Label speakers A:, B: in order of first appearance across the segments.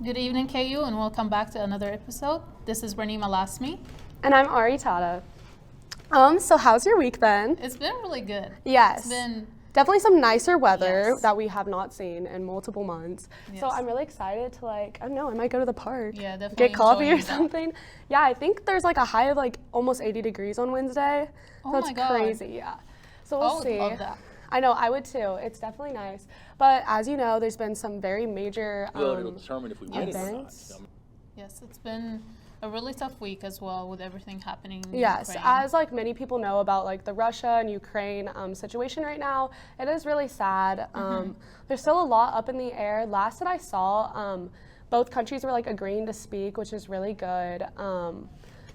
A: Good evening, KU, and welcome back to another episode. This is Renee Malasmi.
B: And I'm Ari Tata. So how's your week been?
A: It's been really good.
B: Yes.
A: It's been
B: definitely some nicer weather
A: Yes.
B: that we have not seen in multiple months. So
A: Yes.
B: I'm really excited to I don't know, I might go to the park.
A: Yeah, definitely
B: Get coffee or
A: enjoying that.
B: something. Yeah, I think there's a high of almost 80 degrees on Wednesday.
A: Oh
B: That's
A: my God.
B: crazy, yeah. So we'll
A: I would
B: see.
A: love that.
B: I know, I would too. It's definitely nice. But as you know, there's been some very major
C: Well, it'll determine if we win it or not.
B: events.
A: Yes, it's been a really tough week as well with everything happening in
B: Yes,
A: Ukraine.
B: as many people know about the Russia and Ukraine situation right now, it is really sad. There's still a lot up in the air. Last that I saw, both countries were agreeing to speak, which is really good.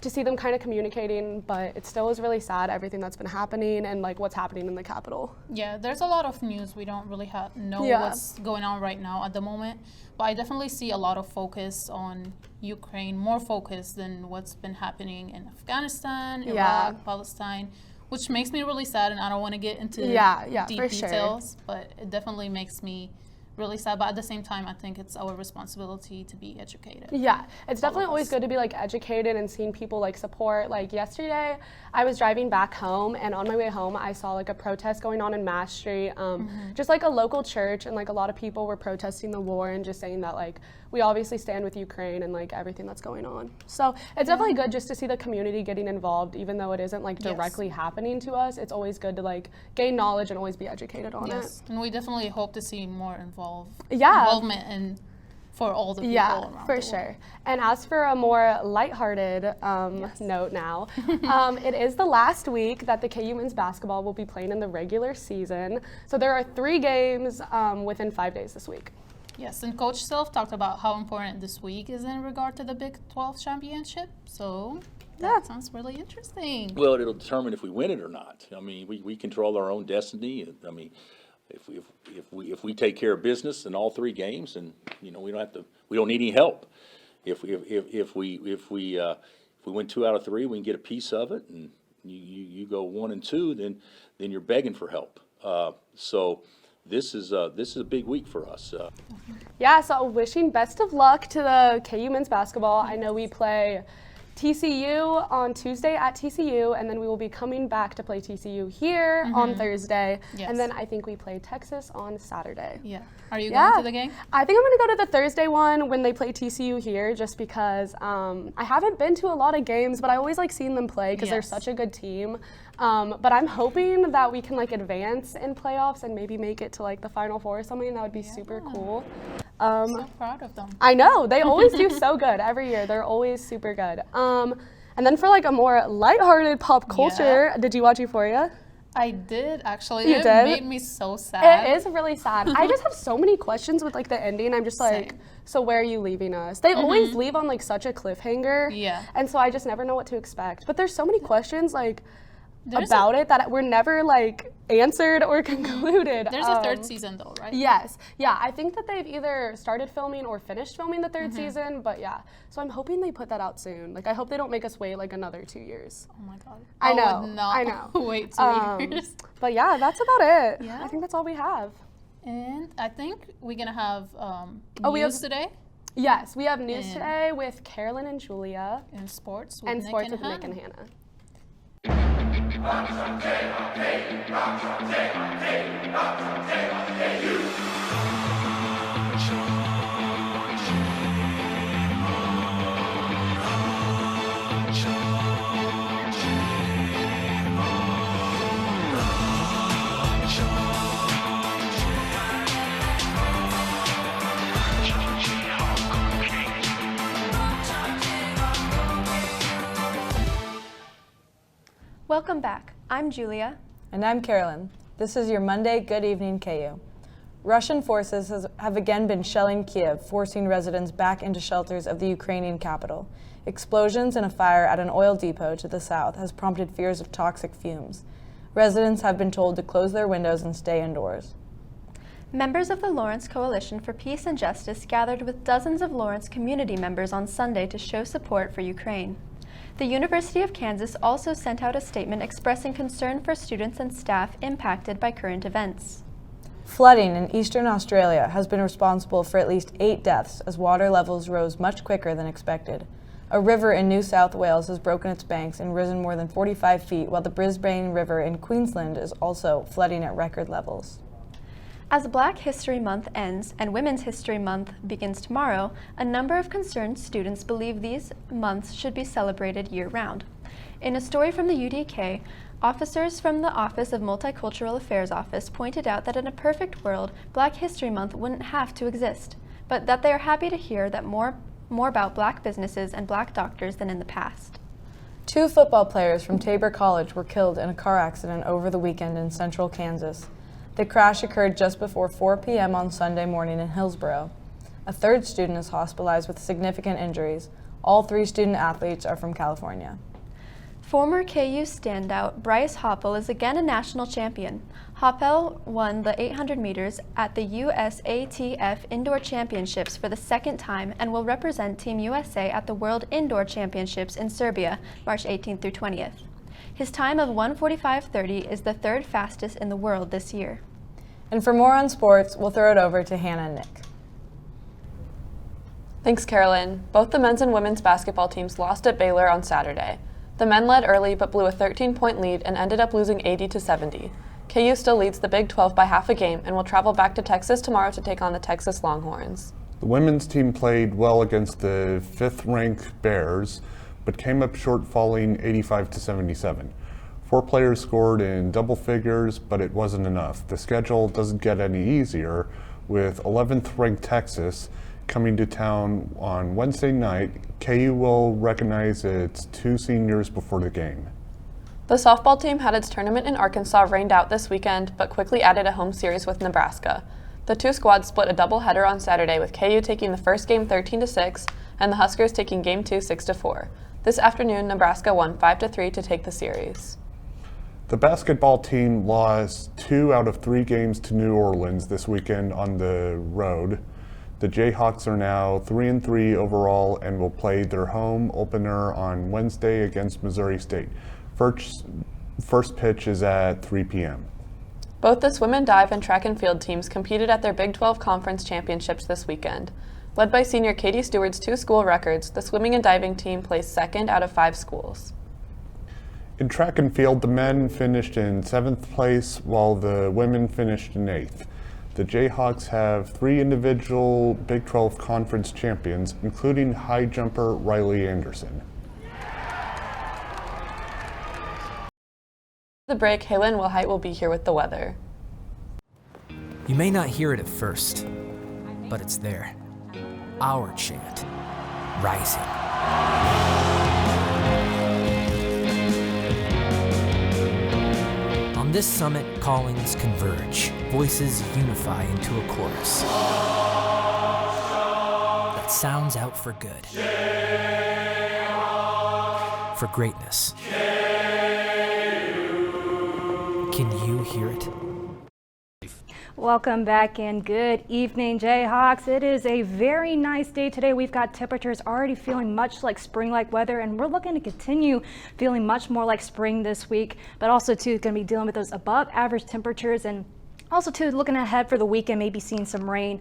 B: To see them kind of communicating, but it still is really sad, everything that's been happening and what's happening in the capital.
A: Yeah, there's a lot of news. We don't really know
B: Yeah.
A: what's going on right now at the moment. But I definitely see a lot of focus on Ukraine, more focus than what's been happening in Afghanistan, Iraq,
B: Yeah.
A: Palestine, which makes me really sad. And I don't want to get into
B: Yeah,
A: deep
B: for sure.
A: details, but it definitely makes me really sad. But at the same time, I think it's our responsibility to be educated.
B: Yeah, it's definitely
A: of
B: always
A: us.
B: good to be educated and seeing people support. Yesterday, I was driving back home, and on my way home, I saw a protest going on in Mass Street, just a local church, and a lot of people were protesting the war and just saying that we obviously stand with Ukraine and everything that's going on. So it's definitely good just to see the community getting involved, even though it isn't directly happening to us. It's always good to gain knowledge and always be educated on it.
A: And we definitely hope to see more
B: Yeah.
A: involvement and for all the people
B: Yeah,
A: around
B: for
A: the
B: sure.
A: world.
B: And as for a more lighthearted note now, it is the last week that the KU men's basketball will be playing in the regular season. So there are 3 games within 5 days this week.
A: Yes, and Coach Self talked about how important this week is in regard to the Big 12 championship. So that sounds really interesting.
C: Well, it'll determine if we win it or not. I mean, we control our own destiny. I mean, if we take care of business in all 3 games, and we don't need any help. If we win 2 out of 3, we can get a piece of it, and you go 1 and 2, then you're begging for help. So this is a big week for us.
B: Yeah, so wishing best of luck to the KU men's basketball. I know we play TCU on Tuesday at TCU, and then we will be coming back to play TCU here on Thursday.
A: Yes.
B: And then I think we play Texas on Saturday.
A: Yeah. Are you going to the game?
B: I think I'm going to go to the Thursday one when they play TCU here, just because I haven't been to a lot of games, but I always like seeing them play because they're
A: Yes.
B: such a good team. But I'm hoping that we can advance in playoffs and maybe make it to the Final Four or something. That would be super cool.
A: So proud of them.
B: I know, they always do so good every year. They're always super good. And then for a more lighthearted pop culture, did you watch Euphoria?
A: I did actually.
B: You
A: It
B: did?
A: made me so sad.
B: It is really sad. I just have so many questions with the ending. I'm just
A: Same.
B: so where are you leaving us? They always leave on such a cliffhanger.
A: Yeah.
B: And so I just never know what to expect. But there's so many questions
A: There's
B: about it that were never answered or concluded.
A: There's a 3rd season though, right?
B: Yes. Yeah, I think that they've either started filming or finished filming the 3rd season, but yeah. So I'm hoping they put that out soon. I hope they don't make us wait another 2 years.
A: Oh my God.
B: I know,
A: would not
B: I know.
A: wait 2 years.
B: But yeah, that's about it.
A: Yeah.
B: I think that's all we have.
A: And I think we're gonna have
B: we have-
A: news today
B: Yes, we have news
A: And-
B: today with Carolyn and Julia
A: in sports with
B: and
A: Nick
B: sports
A: and
B: with Nick
A: Hannah.
B: and Hannah.
D: Welcome back. I'm Julia.
E: And I'm Carolyn. This is your Monday Good Evening KU. Russian forces have again been shelling Kiev, forcing residents back into shelters of the Ukrainian capital. Explosions and a fire at an oil depot to the south has prompted fears of toxic fumes. Residents have been told to close their windows and stay indoors.
D: Members of the Lawrence Coalition for Peace and Justice gathered with dozens of Lawrence community members on Sunday to show support for Ukraine. The University of Kansas also sent out a statement expressing concern for students and staff impacted by current events.
E: Flooding in eastern Australia has been responsible for at least 8 deaths as water levels rose much quicker than expected. A river in New South Wales has broken its banks and risen more than 45 feet, while the Brisbane River in Queensland is also flooding at record levels.
D: As Black History Month ends and Women's History Month begins tomorrow, a number of concerned students believe these months should be celebrated year-round. In a story from the UDK, officers from the Office of Multicultural Affairs Office pointed out that in a perfect world, Black History Month wouldn't have to exist, but that they are happy to hear that more about Black businesses and Black doctors than in the past.
E: 2 football players from Tabor College were killed in a car accident over the weekend in central Kansas. The crash occurred just before 4 p.m. on Sunday morning in Hillsboro. A third student is hospitalized with significant injuries. All 3 student athletes are from California.
D: Former KU standout Bryce Hoppel is again a national champion. Hoppel won the 800 meters at the USATF Indoor Championships for the 2nd time and will represent Team USA at the World Indoor Championships in Serbia, March 18th through 20th. His time of 1:45.30 is the 3rd fastest in the world this year.
E: And for more on sports, we'll throw it over to Hannah and Nick.
F: Thanks, Carolyn. Both the men's and women's basketball teams lost at Baylor on Saturday. The men led early but blew a 13-point lead and ended up losing 80-70. KU still leads the Big 12 by half a game and will travel back to Texas tomorrow to take on the Texas Longhorns.
G: The women's team played well against the 5th-ranked Bears, but came up short, falling 85-77. 4 players scored in double figures, but it wasn't enough. The schedule doesn't get any easier, with 11th-ranked Texas coming to town on Wednesday night. KU will recognize its 2 seniors before the game.
F: The softball team had its tournament in Arkansas rained out this weekend, but quickly added a home series with Nebraska. The 2 squads split a doubleheader on Saturday, with KU taking the first game 13-6 and the Huskers taking game 2 6-4. This afternoon, Nebraska won 5-3 to take the series.
G: The basketball team lost 2 out of 3 games to New Orleans this weekend on the road. The Jayhawks are now 3-3 overall and will play their home opener on Wednesday against Missouri State. First pitch is at 3 p.m.
F: Both the swim and dive and track and field teams competed at their Big 12 Conference Championships this weekend. Led by senior Katie Stewart's 2 school records, the swimming and diving team placed 2nd out of 5 schools.
G: In track and field, the men finished in 7th place while the women finished in 8th. The Jayhawks have 3 individual Big 12 Conference champions, including high jumper Riley Anderson.
F: The break, Halen Wilhite will be here with the weather.
H: You may not hear it at first, but it's there. Our chant, rising. On this summit, callings converge, voices unify into a chorus that sounds out for good, for greatness. Can you hear it?
I: Welcome back and good evening, Jayhawks. It is a very nice day today. We've got temperatures already feeling much like spring-like weather, and we're looking to continue feeling much more like spring this week, but also too going to be dealing with those above average temperatures, and also too looking ahead for the weekend, maybe seeing some rain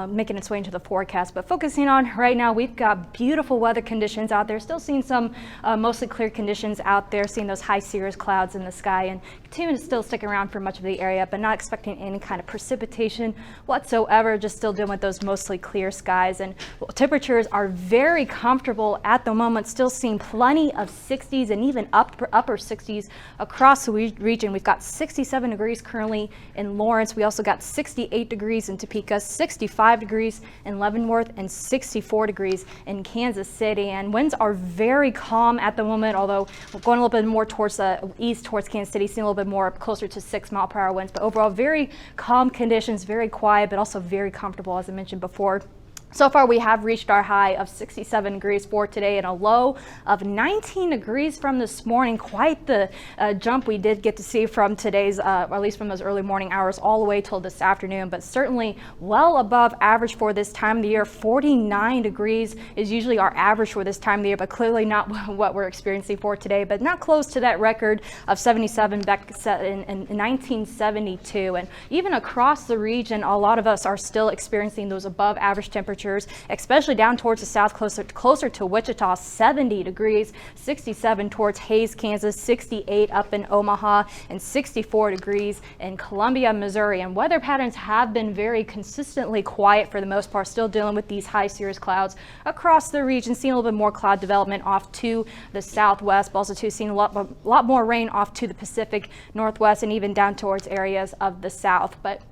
I: making its way into the forecast. But focusing on right now, we've got beautiful weather conditions out there, still seeing some mostly clear conditions out there, seeing those high cirrus clouds in the sky, and continuing to still stick around for much of the area, but not expecting any kind of precipitation whatsoever, just still dealing with those mostly clear skies. And temperatures are very comfortable at the moment, still seeing plenty of 60s and even upper 60s across the region. We've got 67 degrees currently in Lawrence. We also got 68 degrees in Topeka, 65 degrees in Leavenworth, and 64 degrees in Kansas City. And winds are very calm at the moment, although we're going a little bit more towards the east, towards Kansas City, seeing a little bit more closer to 6-mile-per-hour winds. But overall, very calm conditions, very quiet, but also very comfortable, as I mentioned before. So far, we have reached our high of 67 degrees for today and a low of 19 degrees from this morning. Quite the jump we did get to see from today's, or at least from those early morning hours all the way till this afternoon, but certainly well above average for this time of the year. 49 degrees is usually our average for this time of the year, but clearly not what we're experiencing for today, but not close to that record of 77 back in 1972. And even across the region, a lot of us are still experiencing those above average temperatures, especially down towards the south, closer to Wichita, 70 degrees, 67 towards Hays, Kansas, 68 up in Omaha, and 64 degrees in Columbia, Missouri. And weather patterns have been very consistently quiet for the most part, still dealing with these high cirrus clouds across the region, seeing a little bit more cloud development off to the southwest, but also seeing a lot more rain off to the Pacific Northwest and even down towards areas of the south. But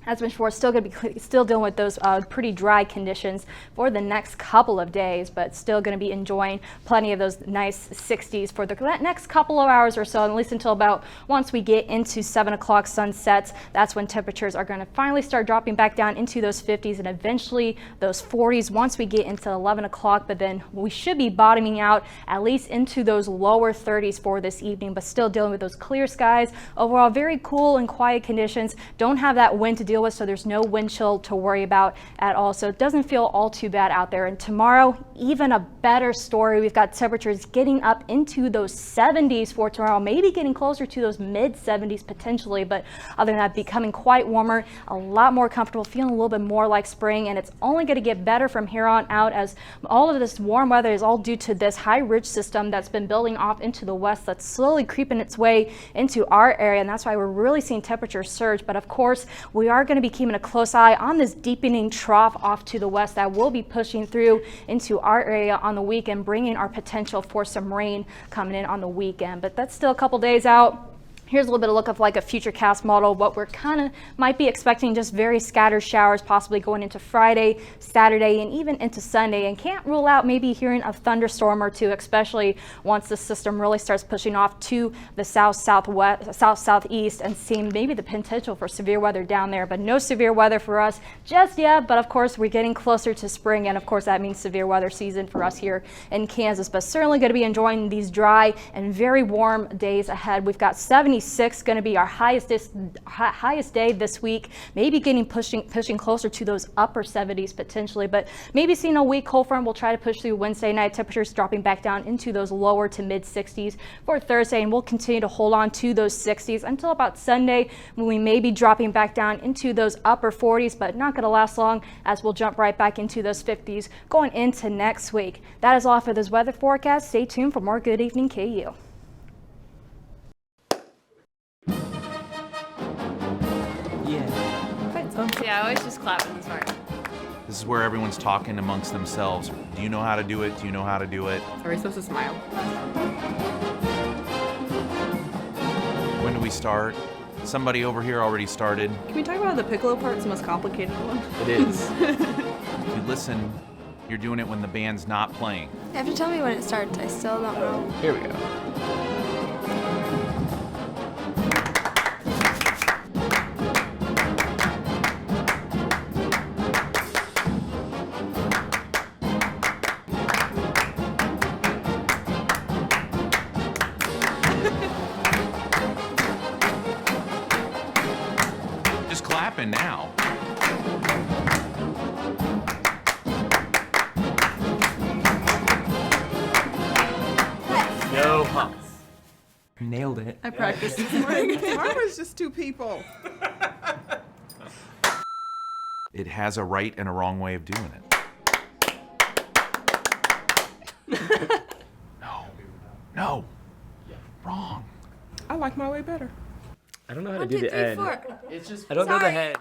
I: as mentioned before, still going to be dealing with those pretty dry conditions for the next couple of days, but still going to be enjoying plenty of those nice 60s for the next couple of hours or so, at least until about once we get into 7 o'clock sunsets. That's when temperatures are going to finally start dropping back down into those 50s and eventually those 40s once we get into 11 o'clock. But then we should be bottoming out at least into those lower 30s for this evening, but still dealing with those clear skies. Overall, very cool and quiet conditions. Don't have that wind to deal with, so there's no wind chill to worry about at all. So it doesn't feel all too bad out there. And tomorrow, even a better story. We've got temperatures getting up into those 70s for tomorrow, maybe getting closer to those mid 70s potentially, but other than that, becoming quite warmer, a lot more comfortable, feeling a little bit more like spring. And it's only going to get better from here on out, as all of this warm weather is all due to this high ridge system that's been building off into the west that's slowly creeping its way into our area. And that's why we're really seeing temperatures surge. But of course, we are going to be keeping a close eye on this deepening trough off to the west that will be pushing through into our area on the weekend, bringing our potential for some rain coming in on the weekend. But that's still a couple days out. Here's a little bit of look of like a futurecast model, what we're kind of might be expecting, just very scattered showers possibly going into Friday, Saturday, and even into Sunday. And can't rule out maybe hearing a thunderstorm or two, especially once the system really starts pushing off to the south-southwest, south-southeast, and seeing maybe the potential for severe weather down there. But no severe weather for us just yet. But of course, we're getting closer to spring, and of course that means severe weather season for us here in Kansas. But certainly going to be enjoying these dry and very warm days ahead. We've got 76 going to be our highest day this week, maybe pushing closer to those upper 70s potentially, but maybe seeing a weak cold front will try to push through Wednesday night. Temperatures dropping back down into those lower to mid 60s for Thursday, and we'll continue to hold on to those 60s until about Sunday, when we may be dropping back down into those upper 40s, but not going to last long, as we'll jump right back into those 50s going into next week. That is all for this weather forecast. Stay tuned for more Good Evening KU.
J: Yeah, I always just clap in this part.
K: This is where everyone's talking amongst themselves. Do you know how to do it? Do you know how to do it?
J: Are we supposed to smile?
K: When do we start? Somebody over here already started.
J: Can we talk about the piccolo part? It's the most complicated one.
K: It is. If you listen, you're doing it when the band's not playing.
L: You have to tell me when it starts. I still don't know.
K: Here we go. Just clapping now.
H: No humps. Nailed it.
J: I practiced this morning.
M: Mine was just two people.
K: It has a right and a wrong way of doing it. No. Wrong.
M: I like my way better.
H: I don't know how to do the end.
L: It's just.
H: I don't know the head.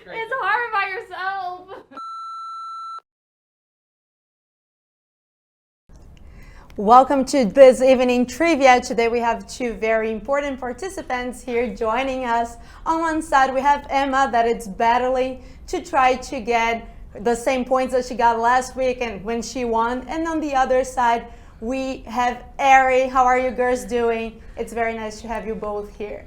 L: It's hard by yourself.
N: Welcome to this evening trivia. Today we have two very important participants here joining us. On one side we have Emma, that is battling to try to get the same points that she got last week and when she won. And on the other side we have Ari. How are you girls doing? It's very nice to have you both here.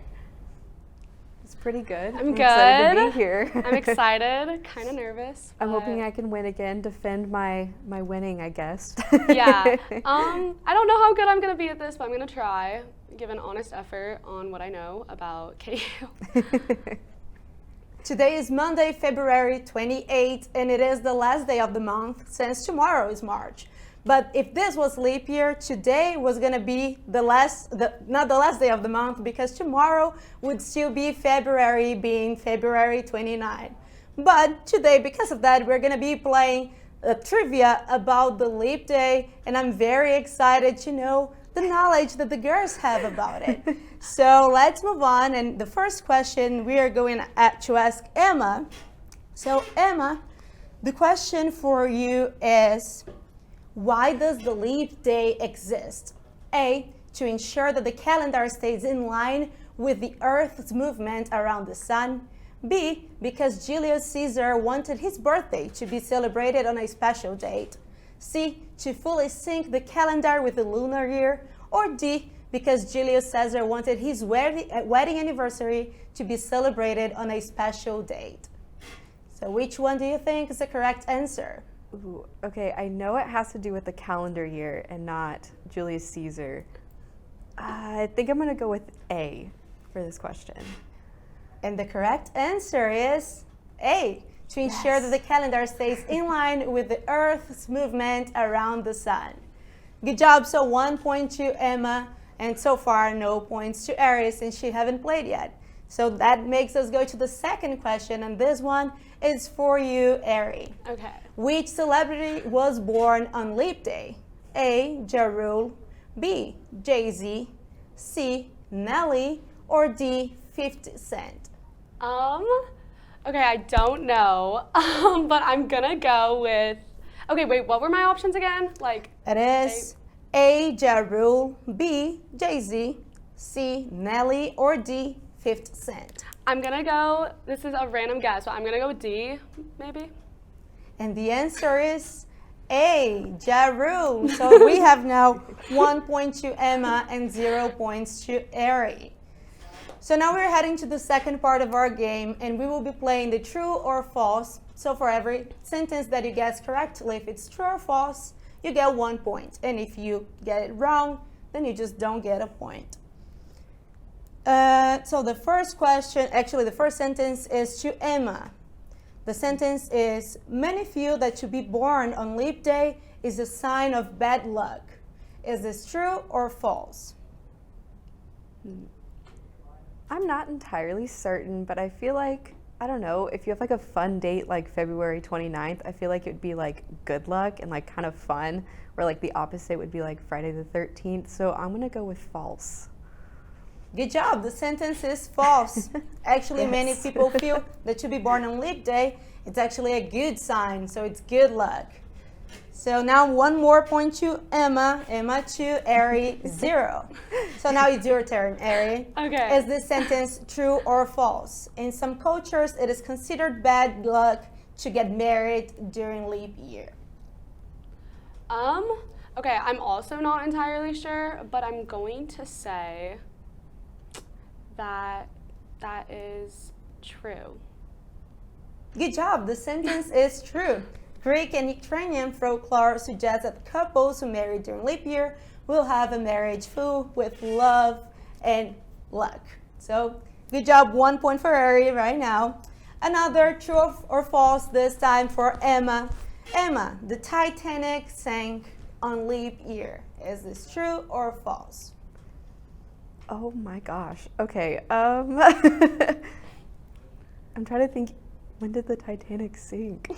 O: Pretty good.
B: I'm good.
O: Excited to be here.
B: I'm excited, kind of nervous.
O: I'm hoping I can win again, defend my winning, I guess.
B: Yeah. I don't know how good I'm going to be at this, but I'm going to try. Give an honest effort on what I know about KU.
N: Today is Monday, February 28th, and it is the last day of the month since tomorrow is March. But if this was leap year, today was going to be not the last day of the month, because tomorrow would still be February, being February 29. But today, because of that, we're going to be playing a trivia about the leap day, and I'm very excited to know the knowledge that the girls have about it. So let's move on, and the first question we are going to ask Emma. So Emma, the question for you is, why does the leap day exist? A, to ensure that the calendar stays in line with the Earth's movement around the sun. B, because Julius Caesar wanted his birthday to be celebrated on a special date. C, to fully sync the calendar with the lunar year. Or D, because Julius Caesar wanted his wedding anniversary to be celebrated on a special date. So which one do you think is the correct answer?
O: Ooh, okay, I know it has to do with the calendar year and not Julius Caesar. I think I'm going to go with A for this question.
N: And the correct answer is A, to ensure that the calendar stays in line with the Earth's movement around the sun. Good job. So 1 point to Emma, and so far no points to Aries since she haven't played yet. So that makes us go to the second question, and this one is for you, Ari.
B: Okay.
N: Which celebrity was born on leap day? A, Ja Rule, B, Jay-Z, C, Nelly, or D, 50 Cent?
B: Okay, I don't know, but I'm gonna go with, okay, wait, what were my options again?
N: It is A, Ja Rule, B, Jay-Z, C, Nelly, or D, 50 Cent?
B: I'm gonna go, this is a random guess, but I'm gonna go with D, maybe?
N: And the answer is A, Ja Rule. So we have now 1 point to Emma and 0 points to Ari. So now we're heading to the second part of our game, and we will be playing the true or false. So for every sentence that you guess correctly, if it's true or false, you get 1 point. And if you get it wrong, then you just don't get a point. So the first question, actually the first sentence is to Emma. The sentence is, many feel that to be born on leap day is a sign of bad luck. Is this true or false?
O: I'm not entirely certain, but I feel like, I don't know, if you have like a fun date like February 29th, I feel like it would be like good luck and like kind of fun, where like the opposite would be like Friday the 13th. So I'm gonna go with false.
N: Good job. The sentence is false. Actually,
O: Yes.
N: many people feel that to be born on leap day, it's actually a good sign, so it's good luck. So now 1 more point to Emma. Emma 2, Ari 0. So now it's your turn, Ari.
B: Okay.
N: Is this sentence true or false? In some cultures, it is considered bad luck to get married during leap year.
B: Okay, I'm also not entirely sure, but I'm going to say that is true.
N: Good job. The sentence is true. Greek and Ukrainian folklore suggests that couples who marry during leap year will have a marriage full with love and luck. So good job. 1 point for Ari right now. Another true or false, this time for Emma. Emma, the Titanic sank on leap year. Is this true or false?
O: Oh my gosh. Okay. I'm trying to think, when did the Titanic sink?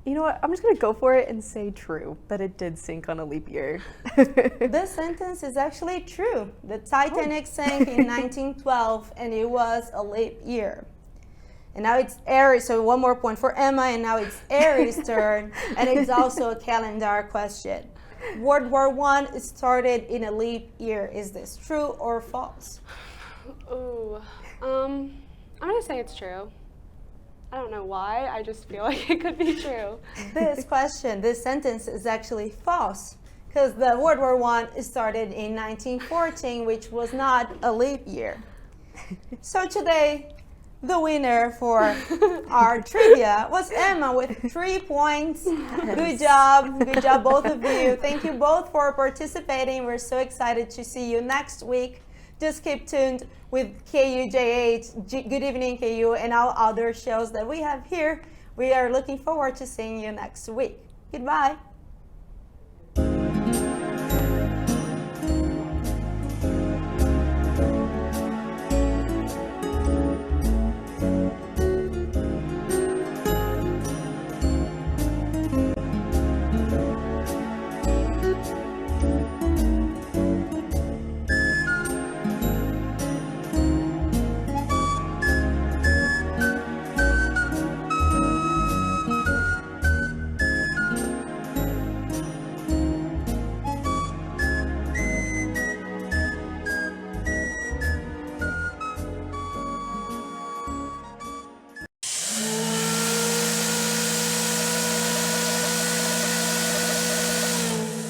O: You know what? I'm just going to go for it and say true, that it did sink on a leap year.
N: This sentence is actually true. The Titanic sank in 1912, and it was a leap year. And now it's Aries, so 1 more point for Emma, and now it's Aries' turn, and it's also a calendar question. World War I started in a leap year. Is this true or false?
B: Ooh, I'm gonna say it's true. I don't know why, I just feel like it could be true.
N: This question, this sentence is actually false. because the World War I started in 1914, which was not a leap year. So today, the winner for our trivia was Emma with 3 points. Good job, both of you. Thank you both for participating. We're so excited to see you next week. Just keep tuned with KUJH, Good Evening KU, and all other shows that we have here. We are looking forward to seeing you next week. Goodbye.